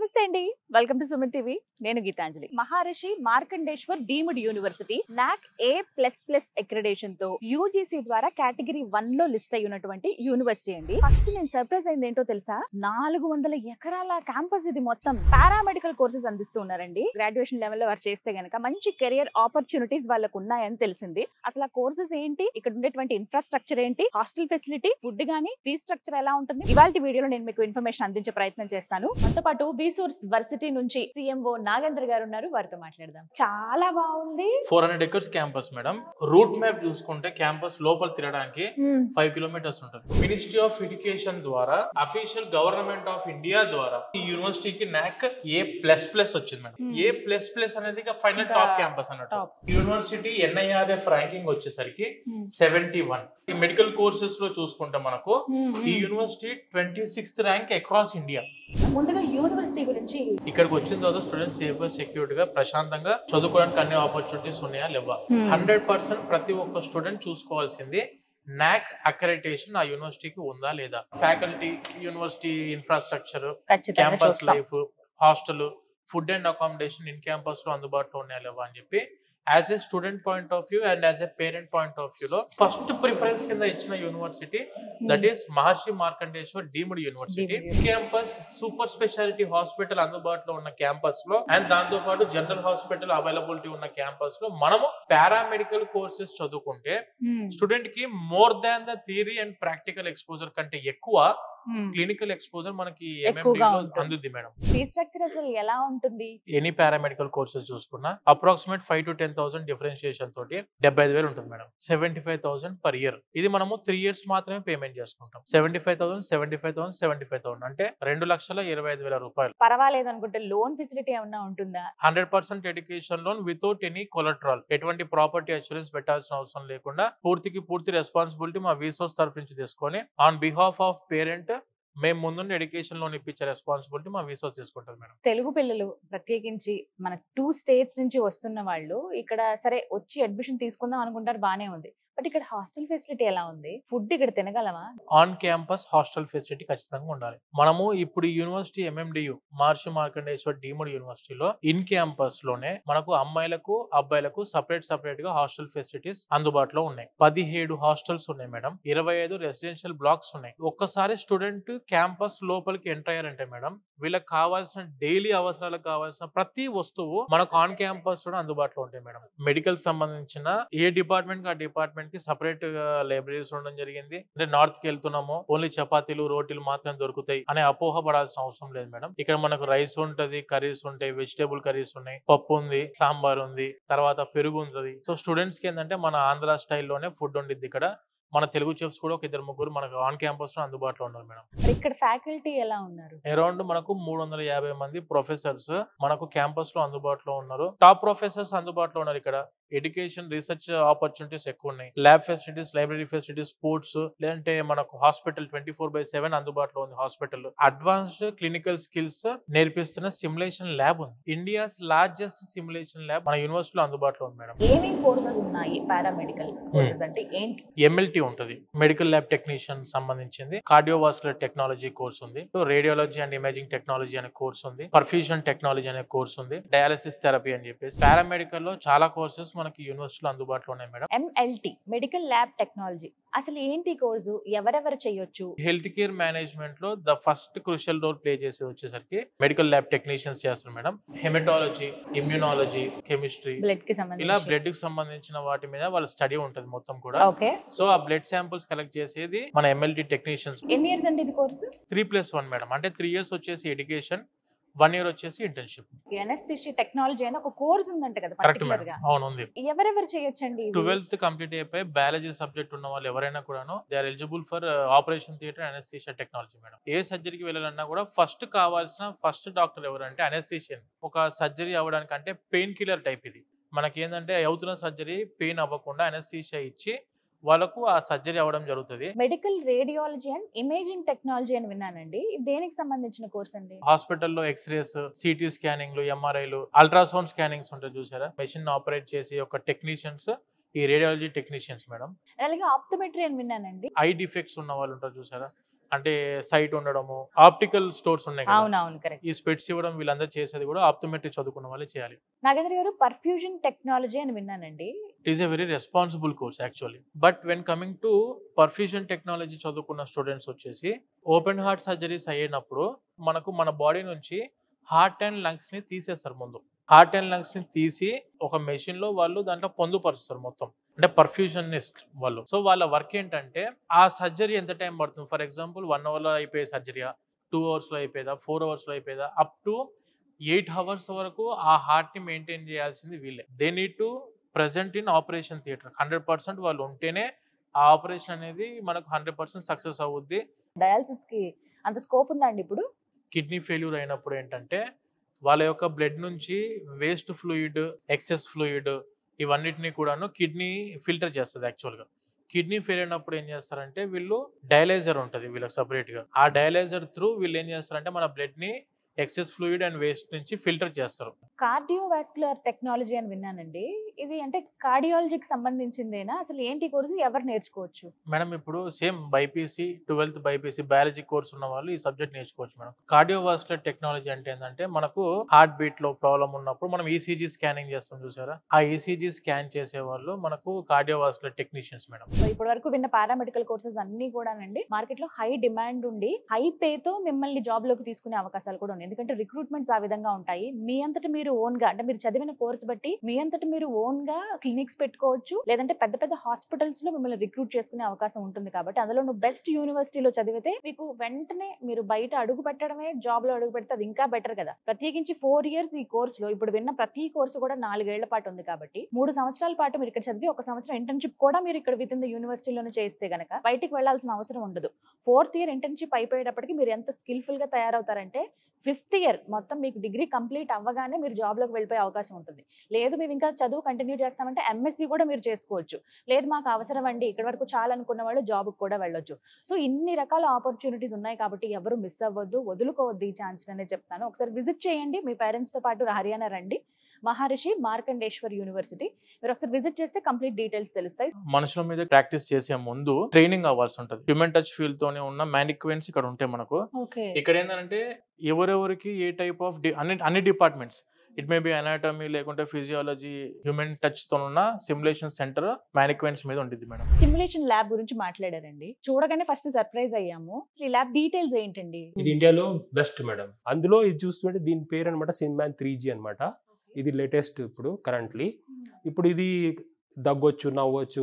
నమస్తే అండి, welcome to Suman TV. నేను Geetanjali. Maharshi Markandeshwar deemed university NAAC A++ accreditation తో యూజీసీ ద్వారా కేటగిరీ 1 లో లిస్ట్ అయినటువంటి యూనివర్సిటీ అండి. ఫస్ట్ నేను సర్ప్రైజ్ అయింది ఏంటో తెలుసా, 400 ఎకరాల క్యాంపస్ ఇది. మొత్తం పారామెడికల్ కోర్సెస్ అందిస్తూ ఉన్నారండి. గ్రాడ్యుయేషన్ లెవెల్ లో వారు చేస్తే గనక మంచి కెరియర్ ఆపర్చునిటీస్ వాళ్ళకు ఉన్నాయని తెలిసింది. అసలు ఆ కోర్సెస్ ఏంటి, ఇక్కడ ఉండేటువంటి ఇన్ఫ్రాస్ట్రక్చర్ ఏంటి, హాస్టల్ ఫెసిలిటీ, ఫుడ్ గానీ ఫీ స్ట్రక్చర్ ఎలా ఉంటుంది, ఇవాళ వీడియోలో నేను మీకు ఇన్ఫర్మేషన్ అందించే ప్రయత్నం చేస్తాను. మనతో పాటు బీసోర్స్ వర్సిటీ నుంచి CMO నాగేంద్ర గారు ఉన్నారు, వారితో మాట్లాడదాం. చాలా బాగుంది. 400 acres campus madam. Route map చూసుకుంటే క్యాంపస్ లోపల తిరగడానికి 5 కిలోమీటర్స్ ఉంటుంది. మినిస్ట్రీ ఆఫ్ ఎడ్యుకేషన్ ద్వారా అఫీషియల్ గవర్నమెంట్ ఆఫ్ ఇండియా ద్వారా ఈ యూనివర్సిటీకి నాక్ A++ వచ్చింది మేడం. A++ అనేది ఫైనల్ టాప్ క్యాంపస్ అన్నట్టు. యూనివర్సిటీ NIRF ర్యాంకింగ్ వచ్చేసరికి 71. ఈ మెడికల్ కోర్సెస్ లో చూసుకుంటే మనకు ఈ university 26th rank across India. ముందుగా యూనివర్సిటీ గురించి, ఇక్కడికి వచ్చిన తర్వాత స్టూడెంట్స్ సేఫ్ గా సెక్యూర్డ్ గా ప్రశాంతంగా చదువుకోవడానికి అన్ని ఆపర్చునిటీస్ ఉన్నాయా లేవా, 100% ప్రతి ఒక్క స్టూడెంట్ చూసుకోవాల్సింది నాక్ అక్రెడిటేషన్ ఆ యూనివర్సిటీకి ఉందా లేదా. Faculty, university infrastructure, campus life, hostel, food and accommodation in campus లో అందుబాటులో ఉన్నాయా లేవా అని చెప్పి as a student point of view and as a parent point of view లో ఫస్ట్ ప్రిఫరెన్స్ కింద ఇచ్చిన university that is Maharshi Markandeshwar deemed university. Campus super speciality hospital అందుబాటులో ఉన్న క్యాంపస్ లో అండ్ దాంతో పాటు జనరల్ హాస్పిటల్ అవైలబిలిటీ ఉన్న క్యాంపస్ లో మనము పారామెడికల్ కోర్సెస్ చదువుకుంటే స్టూడెంట్ కి more than the theory and practical exposure కంటే ఎక్కువ క్లినికల్ ఎక్స్పోజర్ మనకి అందుద్ది మేడం. ఫీ స్ట్రక్చర్ అసలు ఎలా ఉంటుంది? ఎనీ పారామెడికల్ కోర్సెస్ చూసుకున్నా అప్రాక్సిమేట్ 5 to 10,000 డిఫరెన్షియేషన్ తోటి 75,000 ఉంటుంది మేడం. 75,000 per year. ఇది మనము 3 years మాత్రమే పేమెంట్ చేసుకుంటాం. 75,000 అంటే 2,25,000 రూపాయలు. పర్వాలేదు అనుకుంటే లోన్ ఫెసిలిటీ ఏమన్నా ఉంటుందా? 100% ఎడ్యుకేషన్ లోన్ వితౌట్ ఎనీ కొలట్రాల్. ఎటువంటి ప్రాపర్టీ అష్యూరెన్స్ పెట్టాల్సిన అవసరం లేకుండా పూర్తి రెస్పాన్సిబిలిటీ మా వీసోర్స్ తరఫు నుంచి తీసుకొని ఆన్ బిహాఫ్ ఆఫ్ పేరెంట్ మేము ముందుండి ఎడ్యుకేషన్ లోన్ ఇప్పించే రెస్పాన్సిబిలిటీ మా వీసోర్స్ తీసుకుంటారు మేడం. తెలుగు పిల్లలు ప్రత్యేకించి మన 2 states నుంచి వస్తున్న వాళ్ళు ఇక్కడ సరే వచ్చి అడ్మిషన్ తీసుకుందాం అనుకుంటారు, బానే ఉంది. బట్ ఇక్కడ హాస్టల్ ఫెసిలిటీ ఎలా ఉంది? ఫుడ్ ఇక్కడ తినగలమా? ఆన్ క్యాంపస్ హాస్టల్ ఫెసిలిటీ ఖచ్చితంగా ఉండాలి. మనము ఇప్పుడు యూనివర్సిటీ MMDU మహర్షి మార్కండేశ్వర్ డీమ్డ్ యూనివర్సిటీలో ఇన్ క్యాంపస్ లోనే మనకు అమ్మాయిలకు అబ్బాయిలకు సపరేట్ గా హాస్టల్ ఫెసిలిటీస్ అందుబాటులో ఉన్నాయి. 17 హాస్టల్స్ ఉన్నాయి మేడం. 25 రెసిడెన్షియల్ బ్లాక్స్ ఉన్నాయి. ఒక్కసారి స్టూడెంట్ క్యాంపస్ లోపలికి ఎంటర్ అయ్యారంటే మేడం వీళ్ళకి కావాల్సిన డైలీ అవసరాలకు కావాల్సిన ప్రతి వస్తువు మనకు ఆన్ క్యాంపస్ లో అందుబాటులో ఉంటాయి మేడం. మెడికల్ సంబంధించిన ఏ డిపార్ట్మెంట్ కి ఆ డిపార్ట్మెంట్ కి సపరేట్ లైబ్రరీస్ ఉండడం జరిగింది. అంటే నార్త్ కి వెళ్తున్నామో ఓన్లీ చపాతీలు రోటీలు మాత్రమే దొరుకుతాయి అనే అపోహ పడాల్సిన అవసరం లేదు మేడం. ఇక్కడ మనకు రైస్ ఉంటది, కర్రీస్ ఉంటాయి, వెజిటేబుల్ కర్రీస్ ఉన్నాయి, పప్పు ఉంది, సాంబార్ ఉంది, తర్వాత పెరుగు ఉంటుంది. సో స్టూడెంట్స్ కి ఏంటంటే మన ఆంధ్ర స్టైల్లోనే ఫుడ్ ఉండిద్ది. ఇక్కడ మన తెలుగు చెఫ్స్ కూడా ఒక 2-3 మనకు ఆన్ క్యాంపస్ లో అందుబాటులో ఉన్నారు మేడం. ఇక్కడ ఫ్యాకల్టీ ఎలా ఉన్నారు? అరౌండ్ మనకు 350 మంది ప్రొఫెసర్స్ మనకు క్యాంపస్ లో అందుబాటులో ఉన్నారు. టాప్ ప్రొఫెసర్స్ అందుబాటులో ఉన్నారు. ఇక్కడ ఎడ్యుకేషన్ రీసెర్చ్ ఆపర్చునిటీస్ ఎక్కువ ఉన్నాయి. Lab facilities, library facilities, sports, లేదంటే మనకు హాస్పిటల్ 24/7 అందుబాటులో ఉంది. హాస్పిటల్ అడ్వాన్స్డ్ క్లినికల్ స్కిల్స్ నేర్పిస్తున్న సిమ్యులేషన్ ల్యాబ్ ఉంది. ఇండియాస్ లార్జెస్ట్ సిమ్యులేషన్ ల్యాబ్ మన యూనివర్సిటీలో అందుబాటులో ఉంది మేడం. ఏమేం కోర్సెస్ ఉన్నాయి? పారామెడికల్ కోర్సెస్ అంటే ఏంటి? MLT ఉంటుంది, మెడికల్ ల్యాబ్ టెక్నీషియన్ సంబంధించింది. కార్డియోవాస్కులర్ టెక్నాలజీ కోర్స్ ఉంది, రేడియాలజీ అండ్ ఇమేజింగ్ టెక్నాలజీ అనే కోర్స్ ఉంది, పర్ఫ్యూజన్ టెక్నాలజీ అనే కోర్స్ ఉంది, డయాలసిస్ థెరపీ అని చెప్పేసి పారామెడికల్ లో చాలా కోర్సెస్ మనకి యూనివర్సిటీలో అందుబాటులో ఉన్నాయి madam. MLT medical lab technology అసలు ఏంటి కోర్సు? ఎవరెవరు చేయొచ్చు? హెల్త్ కేర్ మేనేజ్మెంట్ లో the first crucial role play చేసి వచ్చేసరికి మెడికల్ ల్యాబ్ టెక్నీషియన్స్ చేస్తారు మేడం. హెమటాలజీ, ఇమ్యూనాలజీ, కెమిస్ట్రీ, ఇలా బ్లడ్ కి సంబంధించిన వాటి మీద వాళ్ళ స్టడీ ఉంటుంది మొత్తం కూడా. సో ఆ బ్లడ్ శాంపుల్స్ కలెక్ట్ చేసేది మన MLT టెక్నీషియన్స్. ఎన్ని ఇయర్స్ అంటే ఇది కోర్సు? 3+1 మేడం. అంటే 3 years వచ్చేసి ఎడ్యుకేషన్, 1 year వచ్చేసి ఇంటర్న్షిప్. అనస్థీషియా టెక్నాలజీ అని ఒక కోర్స్ ఉందంట కదా? కరెక్ట్ మేడం, అవును ఉంది. ఎవరెవరు చేయొచ్చండి? 12th కంప్లీట్ అయిపోయి బయాలజీ సబ్జెక్ట్ ఉన్న వాళ్ళు ఎవరైనా కూడాను they are eligible for operation theatre anaesthesia technology madam. ఏ సర్జరీకి వెళ్ళాలన్నా కూడా ఫస్ట్ కావాల్సిన ఫస్ట్ డాక్టర్ ఎవరంటే అనస్థీషియన్. ఒక సర్జరీ అవ్వడానికి అంటే పెయిన్ కిల్లర్ టైప్ ఇది. మనకి ఏంటంటే అవుతున్న సర్జరీ పెయిన్ అవ్వకుండా అనస్థీషియా ఇచ్చి వాళ్ళకు ఆ సర్జరీ అవ్వడం జరుగుతుంది. Medical radiology and imaging technology అని విన్నానండి, దేనికి సంబంధించిన కోర్స్ అండి? హాస్పిటల్లో ఎక్స్రేస్, సిటీ స్కానింగ్లు, MRIలు, అల్ట్రాసౌండ్ స్కానింగ్స్ ఉంటాయి చూసారా, మెషిన్ ఆపరేట్ చేసి ఒక టెక్నీషియన్స్ ఈ రేడియాలజీ టెక్నీషియన్స్ మేడం. అలాగే ఆప్టోమెట్రీ అని విన్నానండి. ఐ డిఫెక్ట్స్ ఉన్న వాళ్ళు ఉంటారు చూసారా, అంటే సైట్ ఉండడము, ఆప్టికల్ స్టోర్స్ ఉన్నాయి కదా, అవునవును కరెక్ట్. ఈ స్పెట్స్ ఇవ్వడం వీళ్ళందరూ చేసేది కూడా ఆప్టోమెట్రీ చదువుకున్న వాళ్ళే చేయాలి. నాగేంద్ర గారు పర్ఫ్యూజన్ టెక్నాలజీ అని విన్నానండి. It is a very responsible course actually. But when coming to perfusion technology చదువుకున్న స్టూడెంట్స్ వచ్చేసి ఓపెన్ హార్ట్ సర్జరీస్ అయినప్పుడు మనకు మన బాడీ నుంచి హార్ట్ అండ్ లంగ్స్ ని తీసేస్తారు. ముందు హార్ట్ అండ్ లంగ్స్ ని తీసి ఒక మెషిన్ లో వాళ్ళు దాంట్లో పొందుపరుస్తారు మొత్తం, అంటే పర్ఫ్యూజనిస్ట్ వాళ్ళు. సో వాళ్ళ వర్క్ ఏంటంటే ఆ సర్జరీ ఎంత టైం పడుతుంది, ఫర్ ఎగ్జాంపుల్ 1 hour లో అయిపోయే సర్జరీయా, 2 hours లో అయిపోయేదా, 4 hours లో అయిపోయేదా, అప్ టు 8 hours వరకు ఆ హార్ట్ ని మెయింటైన్ చేయాల్సింది వీళ్ళే. They need to present in operation theatre. 100% వాళ్ళు ఉంటేనే ఆ ఆపరేషన్ అనేది మనకు 100% సక్సెస్ అవుద్ది. డయాలసిస్ కి అంత స్కోప్ ఉందా అండి ఇప్పుడు? కిడ్నీ ఫెయిల్యూర్ అయినప్పుడు ఏంటంటే వాళ్ళ యొక్క బ్లడ్ నుంచి వేస్ట్ ఫ్లూయిడ్, ఎక్సెస్ ఫ్లూయిడ్ ఇవన్నిటిని కూడాను కిడ్నీ ఫిల్టర్ చేస్తుంది. యాక్చువల్గా కిడ్నీ ఫెయిల్ అయినప్పుడు ఏం చేస్తారంటే వీళ్ళు డయాలైజర్ ఉంటుంది వీళ్ళకి సపరేట్గా. ఆ డయాలైజర్ త్రూ వీళ్ళు ఏం చేస్తారంటే మన బ్లడ్ ని ఎక్సెస్ ఫ్లూయిడ్ అండ్ వేస్ట్ నుంచి ఫిల్టర్ చేస్తారు. కార్డియోవాస్కులర్ టెక్నాలజీ అని విన్నానండి. ఇది అంటే కార్డియాలజీకి సంబంధించిందేనా? అసలు ఏంటి కోర్సు, ఎవరు నేర్చుకోవచ్చు? మేడం ఇప్పుడు same BiPC 12th BiPC biology course ఉన్న వాళ్ళు ఈ సబ్జెక్ట్ నేర్చుకోవచ్చు మేడం. కార్డియోవాస్కులర్ టెక్నాలజీ అంటే ఏంటంటే మనకు హార్ట్ బీట్ లో ప్రాబ్లం ఉన్నప్పుడు మనం ఈసీజీ స్కానింగ్ చేస్తాం చూసారా, ఆ ఈసీజీ స్కాన్ చేసే వాళ్ళు మనకు కార్డియోవాస్కులర్ టెక్నీషియన్స్ మేడం. సో ఇప్పటి వరకు విన్న పారామెడికల్ కోర్సెస్ అన్ని కూడానండి మార్కెట్ లో హై డిమాండ్ ఉండి హై పే తో మిమ్మల్ని జాబ్ లోకి తీసుకునే అవకాశాలు కూడా ఉన్నాయి. ఎందుకంటే రిక్రూట్మెంట్స్ ఆ విధంగా ఉంటాయి. మీ అంతటి మీరు ఓన్ గా, అంటే మీరు చదివిన కోర్స్ బట్టి మీ అంతటి మీరు ఓన్ గా క్లినిక్స్ పెట్టుకోవచ్చు, లేదంటే పెద్ద పెద్ద హాస్పిటల్స్ లో మిమ్మల్ని రిక్రూట్ చేసుకునే అవకాశం ఉంటుంది. కాబట్టి అందులో నువ్వు బెస్ట్ యూనివర్సిటీలో చదివితే మీకు వెంటనే మీరు బయట అడుగు పెట్టడమే, జాబ్ లో అడుగు పెడితే అది ఇంకా బెటర్ కదా. ప్రత్యేకించి 4 years ఈ కోర్స్ లో ఇప్పుడు విన్న ప్రతి కోర్సు కూడా 4 ఏళ్ల పాటు ఉంది. కాబట్టి 3 సంవత్సరాల పాటు మీరు ఇక్కడ చదివి 1 సంవత్సరం ఇంటర్న్షిప్ కూడా మీరు ఇక్కడ విత్ ఇన్ ద యూనివర్సిటీలోనే చేస్తే గనక బయటికి వెళ్లాల్సిన అవసరం ఉండదు. 4th year ఇంటర్న్షిప్ అయిపోయేటప్పటికి మీరు ఎంత స్కిల్ఫుల్ గా తయారవుతారంటే 5th year మొత్తం మీకు డిగ్రీ కంప్లీట్ అవ్వగానే మీరు జాబ్ లోకి వెళ్ళిపోయే అవకాశం ఉంటుంది. లేదు మేము ఇంకా చదువు కంటిన్యూ చేస్తామంటే ఎంఎస్సీ కూడా మీరు చేసుకోవచ్చు. లేదు మాకు అవసరం అండి ఇక్కడ వరకు చాలా అనుకున్న వాళ్ళు జాబ్ కూడా వెళ్ళొచ్చు. సో ఇన్ని రకాల ఆపర్చునిటీస్ ఉన్నాయి కాబట్టి ఎవరు మిస్ అవ్వద్దు, వదులుకోవద్దు ఈ ఛాన్స్ అనే చెప్తాను. ఒకసారి విజిట్ చేయండి, మీ పేరెంట్స్ తో పాటు హర్యానా రండి. మహర్షి మార్కండేశ్వర్ యూనివర్సిటీ మీరు ఒకసారి విజిట్ చేస్తే కంప్లీట్ డీటెయిల్స్ తెలుస్తాయి. మనుషుల మీద ప్రాక్టీస్ చేసే ముందు ట్రైనింగ్ అవ్వాల్సి ఉంటుంది. హ్యూమన్ టచ్ ఫీల్డ్ తోనే ఉన్న మ్యానిక్వెన్స్ ఇక్కడ ఉంటాయి మనకు. ఇక్కడ ఏంటంటే ఎవరెవరికి ఏ టైప్ ఆఫ్ అన్ని departments, it may be anatomy లేకుంటే ఫిజియాలజీ, హ్యూమన్ టచ్ తో ఉన్న సిమ్యులేషన్ సెంటర్ మ్యానిక్వెన్స్ మీద ఉంటుంది మేడం. స్టిమ్యులేషన్ ల్యాబ్ గురించి మాట్లాడారండి, చూడగానే ఫస్ట్ సర్ప్రైజ్ అయ్యాము. ఈ ల్యాబ్ డీటెయిల్స్ ఏంటండి? ఇది ఇండియాలో బెస్ట్ మేడం. అందులో ఇది చూస్తుంటే దీని పేరు అనమాట సిన్మాన్ 3G అనమాట. ఇది లేటెస్ట్ ఇప్పుడు కరెంట్లీ. ఇప్పుడు ఇది దగ్గొచ్చు, నవ్వచ్చు,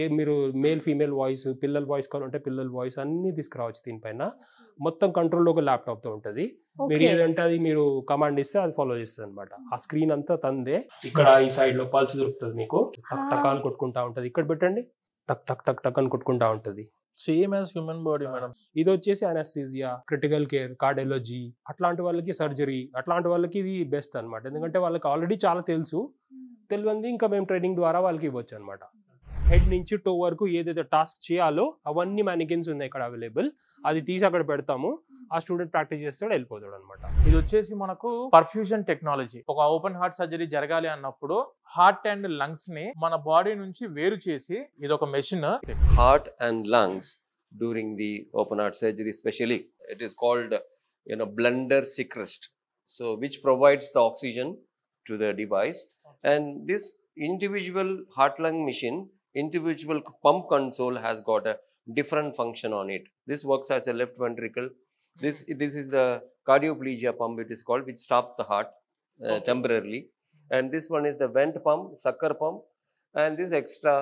ఏ మీరు మేల్ ఫీమేల్ వాయిస్, పిల్లల వాయిస్ కావాలంటే పిల్లల వాయిస్ అన్ని తీసుకురావచ్చు. దీనిపైన మొత్తం కంట్రోల్లో ఒక ల్యాప్టాప్తో ఉంటుంది. మీరు ఏదంటే అది మీరు కమాండ్ ఇస్తే అది ఫాలో చేస్తుంది అనమాట. ఆ స్క్రీన్ అంతా తందే. ఇక్కడ ఈ సైడ్ లో పల్స్ దొరుకుతుంది మీకు, టక్ టక్ అని కొట్టుకుంటా ఉంటుంది. ఇక్కడ పెట్టండి, టక్ టక్ టక్ టక్ అని కొట్టుకుంటా ఉంటుంది. Same as human body madam. ఇది వచ్చేసి అనస్థీసియా, క్రిటికల్ కేర్, కార్డియాలజీ అట్లాంటి వాళ్ళకి, సర్జరీ అట్లాంటి వాళ్ళకి ఇది బెస్ట్ అనమాట. ఎందుకంటే వాళ్ళకి ఆల్రెడీ చాలా తెలియంది ఇంకా మేము ట్రైనింగ్ ద్వారా వాళ్ళకి ఇవ్వచ్చు అనమాట. హెడ్ నుంచి టో వరకు ఏదైతే టాస్క్ చేయాలో అవన్నీ మ్యానికిన్స్ ఉన్నాయి ఇక్కడ అవైలబుల్. అది తీసి అక్కడ పెడతాము, ఆ స్టూడెంట్ ప్రాక్టీస్ చేస్తాడు, వెళ్ళిపోతాడు అనమాట. ఇది వచ్చేసి మనకు పర్ఫ్యూజన్ టెక్నాలజీ. ఒక ఓపెన్ హార్ట్ సర్జరీ జరగాలి అన్నప్పుడు హార్ట్ అండ్ లంగ్స్ ని మన బాడీ నుంచి వేరు చేసి ఇది ఒక machine. Heart and lungs during the open heart surgery, especially it is called blender Secrest, so which provides the oxygen to the device. And this individual heart lung machine, individual pump console has got a different function on it. This works as a left ventricle. This is the cardioplegia pump, it is called, which stops the heart temporarily. And this one is the vent pump, sucker pump, and this extra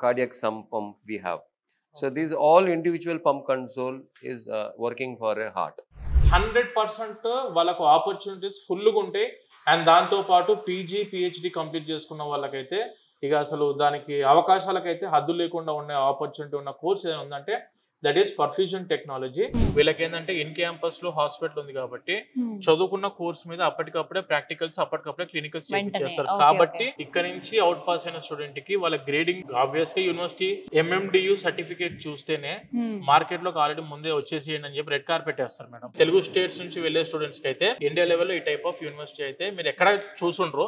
cardiac sump pump we have. So these all individual pump console is working for a heart. 100% వాళ్ళకు opportunities ఫుల్గా ఉంటాయి. And దాంతో పాటు PG PhD complete చేసుకున్న వాళ్ళకైతే ఇక అసలు దానికి అవకాశాలకైతే హద్దు లేకుండా ఉండే ఆపర్చునిటీ ఉన్న కోర్స్ ఏదైనా ఉందంటే దట్ ఈస్ పర్ఫ్యూజన్ టెక్నాలజీ. వీళ్ళకి ఏంటంటే ఇన్ క్యాంపస్ లో హాస్పిటల్ ఉంది కాబట్టి చదువుకున్న కోర్స్ మీద అప్పటికప్పుడే ప్రాక్టికల్స్, అప్పటికప్పుడే క్లినికల్స్ చేస్తారు. కాబట్టి ఇక్కడ నుంచి అవుట్ పాస్ అయిన స్టూడెంట్ కి వాళ్ళ గ్రేడింగ్ ఆబ్వియస్ గా యూనివర్సిటీ MMDU సర్టిఫికేట్ చూస్తేనే మార్కెట్ లోకి ఆల్రెడీ ముందే వచ్చేసేయండి అని చెప్పి రెడ్ కార్పెట్ వేస్తారు మేడం. తెలుగు స్టేట్స్ నుంచి వెళ్లే స్టూడెంట్స్ కి అయితే ఇండియా లెవెల్లో ఈ టైప్ ఆఫ్ యూనివర్సిటీ అయితే మీరు ఎక్కడ చూసుండ్రు.